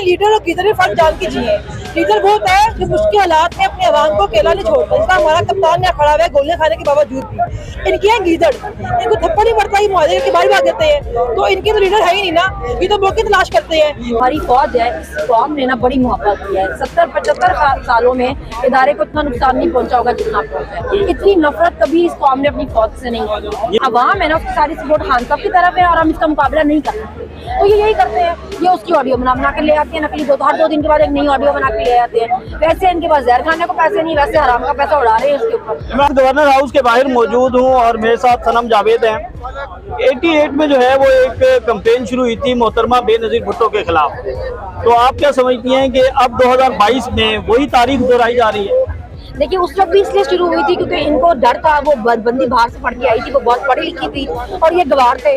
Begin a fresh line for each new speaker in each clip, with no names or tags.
Leader और गीदर में फर्क जान कीजिए। लीडर वो होता है जो मुश्किल हालात में अपने आवाम को अकेला नहीं छोड़ता, जिसका हमारा कप्तान यहाँ खड़ा हुआ है गोले खाने के बावजूद भी। इनके हैं गीदड़, इनको थप्पड़ नहीं पड़ता, ये मुआवजे के बाहर भाग देते हैं, तो इनके तो लीडर है ही नहीं ना, ये तो मौके तलाश करते हैं।
हमारी फौज है, इस कौम ने ना बड़ी मोहब्बत की है। 70-75 सालों में इदारे को इतना नुकसान नहीं पहुंचा होगा जितना पहुंचा है। इतनी नफरत कभी इस कौम ने अपनी फौज से नहीं की। अवाम है ना, उसकी सारी सपोर्ट खान साहब की तरफ है और हम इसका मुकाबला नहीं कर सकते। तो ये यही करते हैं, ये उसकी ऑडियो बना के ले आते हैं नकली, हर 2 दिन के बाद एक नई ऑडियो बना के ले आते हैं। वैसे इनके पास जहर खाने को पैसे नहीं, वैसे हराम का पैसा उड़ा रहे हैं इसके ऊपर।
मैं गवर्नर हाउस के बाहर मौजूद हूँ और मेरे साथ सनम जावेद हैं। 88 में जो है वो एक कैंपेन शुरू हुई थी मोहतरमा बेनज़ीर भुट्टो के खिलाफ। तो आप क्या समझती हैं कि अब 2022 में वही तारीख दोहराई जा रही है?
देखिए, उस वक्त भी इसलिए शुरू हुई थी क्योंकि इनको डर था, वो बंदी बाहर से पढ़ के आई थी, वो बहुत पढ़ी लिखी थी और ये गवार थे।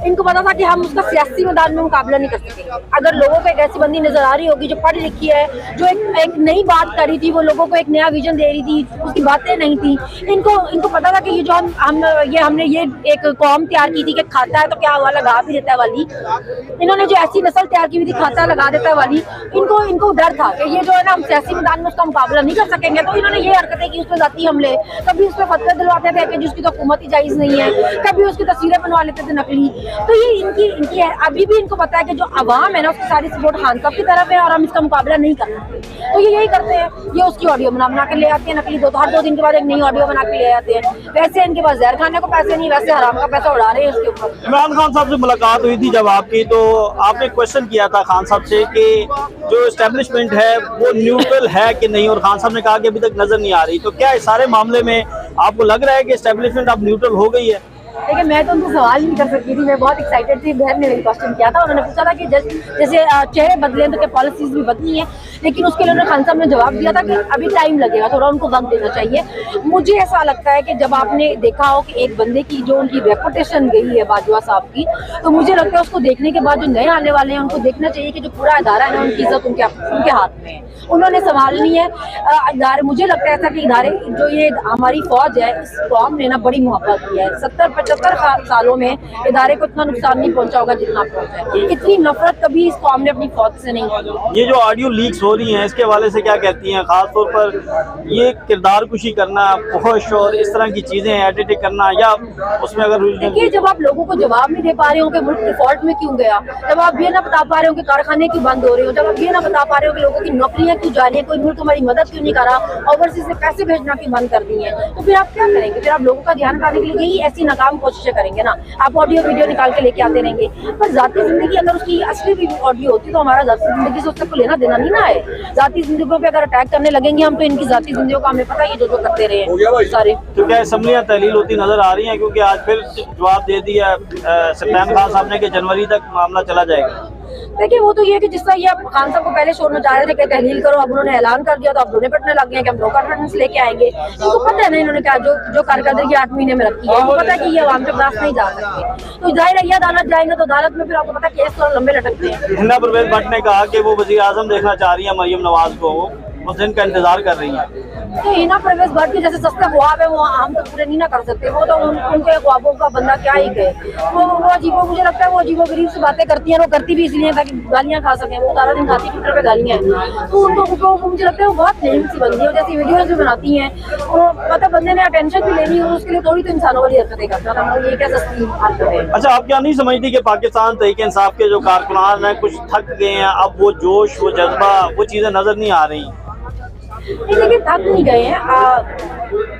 इनको पता था कि हम उसका सियासी मैदान में मुकाबला नहीं कर सकते। अगर लोगों को एक ऐसी बंदी नजर आ रही होगी जो पढ़ी लिखी है, जो एक नई बात कर रही थी, वो लोगों को एक नया विजन दे रही थी, उसकी बातें नहीं थी। इनको पता था कि ये जो हमने ये एक कौम तैयार की थी कि खाता है तो क्या हुआ, लगा भी देता है वाली। इन्होंने जो ऐसी नस्ल तैयार की हुई थी, खाता लगा देता है वाली, इनको डर था कि ये जो है ना, हम सियासी मैदान में उसका मुकाबला नहीं कर सकेंगे। तो इन्होंने ये हरकतें की, उसमें जाती हमले, कभी उसमें फतवे दिलवाते थे कि जिसकी तो हुकूमत ही जायज नहीं है, कभी उसकी तस्वीरें बनवा लेते थे नकली। तो ये इनकी है। अभी भी इनको पता है कि जो अवाम है ना, उसकी सारी सपोर्ट खान साहब की तरफ है और हम इसका मुकाबला नहीं कर सकते। तो ये यही करते हैं, ये उसकी ऑडियो बना के ले आते हैं नकली, हर 2 दिन के बाद एक नई ऑडियो बना के ले आते हैं। वैसे इनके पास जहर खाने को पैसे नहीं, वैसे हराम का पैसा उड़ा रहे हैं इसके ऊपर।
इमरान खान साहब से मुलाकात हुई थी जब आपकी, तो आपने क्वेश्चन किया था खान साहब से कि जो एस्टेब्लिशमेंट है वो न्यूट्रल है कि नहीं, और खान साहब ने कहा कि अभी तक नजर नहीं आ रही। तो क्या इस सारे मामले में आपको लग रहा है कि एस्टेब्लिशमेंट अब न्यूट्रल हो गई है?
देखिए, मैं तो उनको सवाल ही नहीं कर सकती थी, मैं बहुत एक्साइटेड थी। बहन ने मेरी क्वेश्चन किया था, उन्होंने पूछा था कि जैसे चेहरे बदले तो क्या पॉलिसीज भी बदली हैं, लेकिन उसके लिए उन्होंने खान साहब ने जवाब दिया था कि अभी टाइम लगेगा, थोड़ा उनको वक्त देना चाहिए। मुझे ऐसा लगता है कि जब आपने देखा हो कि एक बंदे की जो उनकी रेपुटेशन गई है बाजवा साहब की, तो मुझे लगता है उसको देखने के बाद जो नए आने वाले हैं उनको देखना चाहिए कि जो पूरा इदारा है ना, उनकी इज्जत उनके हाथ में है, उन्होंने संभालनी है इदारे। मुझे लगता है ऐसा कि इदारे जो ये हमारी फौज है, इस कौम ने ना बड़ी मोहब्बत की है। 70-75 सालों में इदारे को इतना नुकसान नहीं पहुंचा होगा जितना पहुंचा है। इतनी नफरत कभी इस कौम ने अपनी फौज से नहीं की।
ये जो ऑडियो लीक्स हो रही हैं, इसके हवाले से क्या कहती हैं? खासतौर पर ये किरदार कुशी करना, फहश और इस तरह की चीजें एडिट करना, या उसमें अगर
देखिए, जब आप लोगों को जवाब नहीं दे पा रहे हो कि मुल्क डिफॉल्ट में क्यों गया, जब आप ये ना बता पा रहे हो कि कारखाने क्यों बंद हो रहे हो, जब आप ये ना बता पा रहे हो कि लोगों की नौकरियां क्यों जा रही है, कोई मुल्क हमारी मदद क्यों नहीं कर रहा, ओवरसीज से पैसे भेजना क्यों बंद कर दिए हैं, तो फिर आप क्या करेंगे? फिर आप लोगों का ध्यान रखने के लिए यही ऐसी नाकाम कोशिशें करेंगे ना। आप ऑडियो वीडियो निकाल के लेके आते रहेंगे, पर जाती जिंदगी अगर उसकी असली भी ऑडियो होती तो हमारा जाती जिंदगी से उससे लेना देना नहीं ना है। जाती जिंदगियों पे अगर अटैक करने लगेंगे हम, तो इनकी जाती जिंदगियों का हमें पता है जो करते रहे सारे।
तो क्या असम्बलियां तहलील होती नजर आ रही हैं? क्योंकि आज फिर जवाब दे दिया सल्मान खान साहब ने कि जनवरी तक मामला चला जाएगा।
देखिए, वो तो ये है कि जिस तरह ये खान साहब को पहले शोर में जा रहे थे कि तहलील करो, अब उन्होंने ऐलान कर दिया तो अब रोने पटने लग गए कि हम नो कॉन्फिडेंस लेके आएंगे। इनको पता है ना इन्होंने क्या जो कारकर्दगी 8 महीने में रखी है, इनको पता है कि ये आवाम के पास नहीं जा सकते। तो जाहिर है ये अदालत जाएंगे तो अदालत में फिर आपको पता है केस थोड़ा लंबे लटकते हैं।
हिना परवेज भट्ट ने कहा कि वो वज़ीर आज़म देखना चाह रही है मरियम नवाज को, वो दिन का इंतजार कर रही है।
तो हिना परवेज भट्ट के जैसे सस्ते ख्वाब है वो हम तो पूरे नहीं ना कर सकते। वो तो उनके ख्वाबों का बंदा क्या ही गए। वो अजीबो, मुझे लगता है वो अजीबो गरीब से बातें करती हैं। वो करती भी इसलिए ताकि गालियाँ खा सकें। वो सारा दिन खाती ट्विटर पे गालियाँ हैं, तो उनको मुझे लगता है वो बहुत नेम सी बंदी है। जैसी वीडियोज भी बनाती हैं, वो मतलब बंदे ने अटेंशन भी लेनी हो, उसके लिए थोड़ी तो इंसानों वाली हरकतें करता था। ये क्या सस्ती हरकत है।
अच्छा, आप क्या नहीं समझती कि पाकिस्तान तहरीक-ए-इंसाफ के जो कारकुनान हैं कुछ थक गए हैं? अब वो जोश, वो जज्बा, वो चीज़ें नजर नहीं आ रही।
नहीं, लेकिन थक नहीं गए हैं।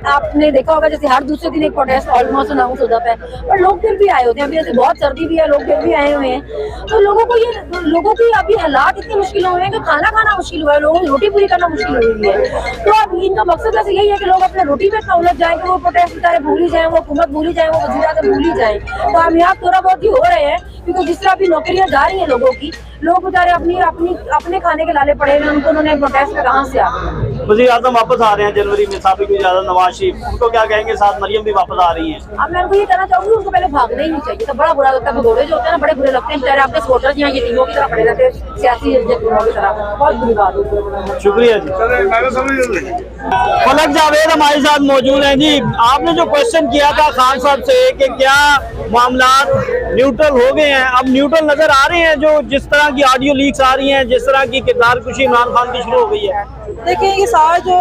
आपने देखा होगा जैसे हर दूसरे दिन एक प्रोटेस्ट ऑलमोस्ट अनाउंस हो जाता है, पर लोग फिर भी आए होते हैं। अभी जैसे बहुत सर्दी भी है, लोग फिर भी आए हुए हैं। तो लोगों की अभी हालात इतनी मुश्किल हुए हैं कि खाना खाना मुश्किल हुआ है, लोगों की रोटी पूरी करना मुश्किल हुई है। तो अब इनका मकसद ऐसे यही है कि लोग अपने रोटी पे इतना उलझ जाए कि वो प्रोटेस्ट बेचारे भूल ही जाए, वो हुकूमत भूल ही जाए, वो वज़ीर आज़म भूल ही जाए। तो हम यहाँ थोड़ा बहुत ही हो रहे हैं, क्योंकि जिस तरह अभी नौकरियाँ जा रही हैं लोगों की, लोग बेचारे अपने खाने के लाले पड़े हैं। उन्होंने प्रोटेस्ट में कहाँ से आ
वज़ीर आज़म वापस आ रहे हैं जनवरी में, साबिक़ वज़ीर आज़म नवाज शरीफ, उनको क्या कहेंगे? साथ मरियम भी वापस आ रही हैं।
अब मैं उनको ये कहना चाहूंगी, उनको पहले भागना ही नहीं चाहिए। तो बड़ा बुरा लगता है, भगोड़े जो होते हैं ना बड़े बुरे लगते हैं। बेचारे आपके सपोर्टर्स यहाँ ये टीमों की तरह खड़े रहते हैं, सियासी टीमों की तरह। बहुत बुरी बात होती है।
शुक्रिया जी। फलक जावेद हमारे साथ मौजूद हैं। जी, आपने जो क्वेश्चन किया था खान साहब से कि क्या मामलात न्यूट्रल हो गए हैं, अब न्यूट्रल नजर आ रहे हैं जो जिस तरह की ऑडियो लीक्स आ रही हैं, जिस तरह की किरदार कुशी इमरान खान की शुरू हो गई है?
देखिए ये सारा जो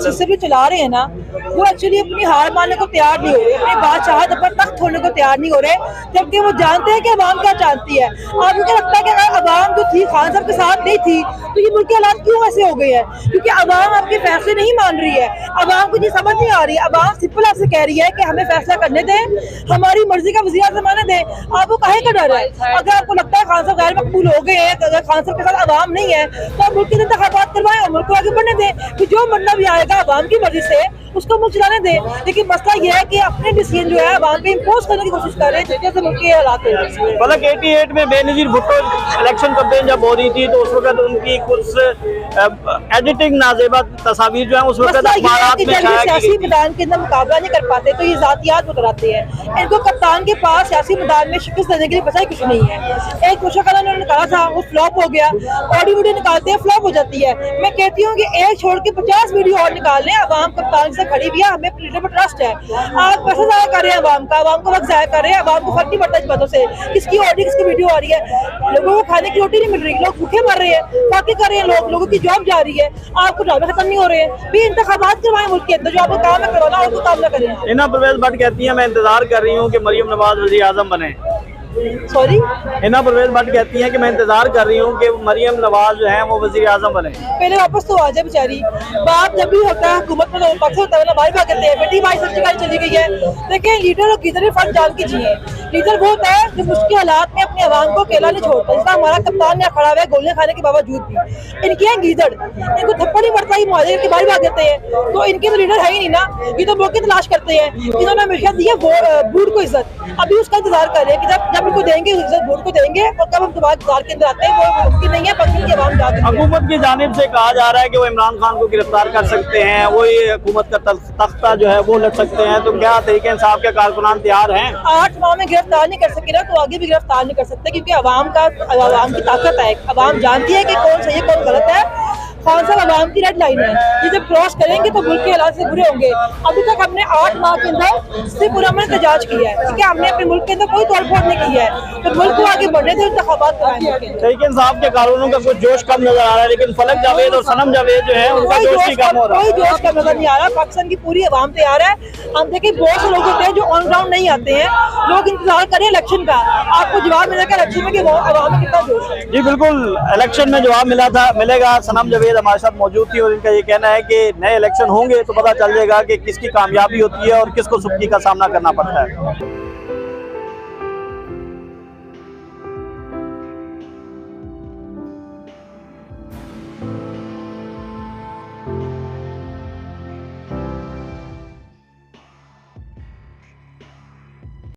सिस्टम चला रहे हैं ना, वो एक्चुअली अपनी हार मानने को तैयार नहीं हो रहे, अपनी बादशाहत पर तख्त होने को तैयार नहीं हो रहे, जबकि वो जानते हैं कि अवाम क्या चाहती है। आपको क्या लगता है कि अगर अवाम जो थी खान साहब के साथ नहीं थी तो ये मुल्क के हालात क्यों ऐसे हो गए हैं? क्योंकि अवाम आपके फैसले नहीं मान रही है, अवाम को ये समझ नहीं आ रही है। अवाम सिंपल आपसे कह रही है कि हमें फैसला करने दें, हमारी मर्जी का वज़ीर आज़म आने दें। आपको काहे का डर है? अगर आपको लगता है खान साहब गैर मकबूल हो गए हैं, अगर खान साहब के साथ अवाम नहीं है तो आप मुल्क के इंतखाबात करवाएं और मुल्क को आगे बढ़ने दें। कि जो बनना भी आएगा अवाम की मर्जी से उसको मुल्क चलाने दें। लेकिन मसला ये है कि अपने डिसीजन जो है अवाम पे इम्पोज करने की कोशिश कर रहे हैं, जिससे मुल्क के हालात हो रहे हैं।
मतलब 88 में बेनजीर भुट्टो इलेक्शन कैंपेन जब हो रही थी तो उस वक्त उनकी कुछ एडिटिंग नाजेबा तस्वीर जो है उस वक्त अखबारात में छाया
सियासी
की गई।
मैदान के अंदर मुकाबला नहीं कर पाते तो ये जातियात उतराते हैं। इनको कप्तान के पास सियासी मैदान में शिकस्त देने के लिए बचा कुछ नहीं है। एक मुशक्कल उन्होंने निकाला था, वो फ्लॉप हो गया। ऑडियो वीडियो निकालते हैं, फ्लॉप हो जाती है। मैं कहती हूँ कि एक छोड़ के 50 वीडियो और निकाल लें। अवाम कप्तान से खड़ी भी है, हमें लीडर पर ट्रस्ट है। आप पैसा जाया कर रहे हैं अवाम का, अवाम को वक्त जाया कर रहे हैं, अवाम को फर्क नहीं पड़ता इस बातों से किसकी ऑडियो किसकी वीडियो आ रही है। लोगों को खाने की रोटी नहीं मिल रही, लोग भूखे मर रहे हैं, बाकी कर रहे हैं लोगों की जॉब जा रही है, आपको जॉब खत्म नहीं हो रहे हैं। भी इंतखाबात करवाएं मुल्क के अंदर, जो आपको काम है करवाना और काम ना करें।
हिना परवेज भट्ट कहती है मैं इंतजार कर रही हूँ कि मरियम नवाज वज़ीर आज़म बने।
सॉरी,
हिना परवेज भट्ट कहती हैं कि मैं इंतजार कर रही हूँ कि मरियम नवाज जो है वो वज़ीर आज़म बने।
पहले वापस तो आ जाए बेचारी। बात जब भी होता है हुकूमत में तो पक्ष होता है ना, भाई भाग कहते हैं बेटी भाई सच्ची गाड़ी चली गई है। देखिए लीडर और किधर फर्क जान के जिए। लीडर वो होता है जो मुश्किल हालात में अपने अवाम को अकेला नहीं छोड़ता, जिसका हमारा कप्तान यहाँ खड़ा हुआ है गोलियां खाने के बावजूद भी। इनकी है गीदड़, इनको थप्पड़ नहीं पड़ता, मुआवजे के बाहर भाग देते हैं, तो इनके तो लीडर है ही नहीं ना। ये तो मौके तलाश करते हैं। इन्होंने हमेशा दी है बूढ़ को इज्जत, अभी उसका इंतजार कर रहे हैं कि जब इनको देंगे इज्जत बूढ़ को देंगे, और कब हम दोबारा इंतजार के अंदर आते हैं वो मुमकिन नहीं है। पश्चिम की आवाम जाती है।
हुकूमत की जानिब से कहा जा रहा है कि वो इमरान खान को गिरफ्तार कर सकते हैं, वो ये हुकूमत का तख्ता जो है वो लड़ सकते हैं, तो क्या तरीके इंसाफ के कारकुनान तैयार हैं?
8 माह में गिरफ्तार नहीं कर सके ना तो आगे भी गिरफ्तार नहीं कर सकते, क्योंकि अवाम की ताकत है। अवाम जानती है कि कौन सही है कौन गलत है। खान साहब अवाम की रेड लाइन है, ये जब क्रॉस करेंगे तो मुल्क के हालात से बुरे होंगे। अभी तक हमने 8 माह के अंदर सिर्फ पुरअमन एहतजाज किया है, ठीक है, हमने अपने मुल्क के अंदर कोई तोड़ फोड़ नहीं की है। तो मुल्क को आगे बढ़ने से इंतखाबात कराएंगे।
तरीके इंसाफ के कानूनों का कुछ जोश कम नजर आ रहा है, लेकिन फलक जावेद और सनम जावेद जो है उनका जोश ही कम हो रहा है।
कोई जोश कम नजर नहीं आ रहा। पाकिस्तान की पूरी अवाम तैयार है। हम देखिए बहुत से लोग होते हैं जो ऑन ग्राउंड नहीं आते हैं, लोग इंतजार करें इलेक्शन का। आपको जवाब मिलेगा इलेक्शन में कि वो अवाम में कितना जोश है।
जी बिल्कुल, इलेक्शन में जवाब मिलेगा। सनम जावेद हमारे साथ मौजूद थी और इनका ये कहना है कि नए इलेक्शन होंगे तो पता चल जाएगा कि किसकी कामयाबी होती है और किसको सुख्ती का सामना करना पड़ता है।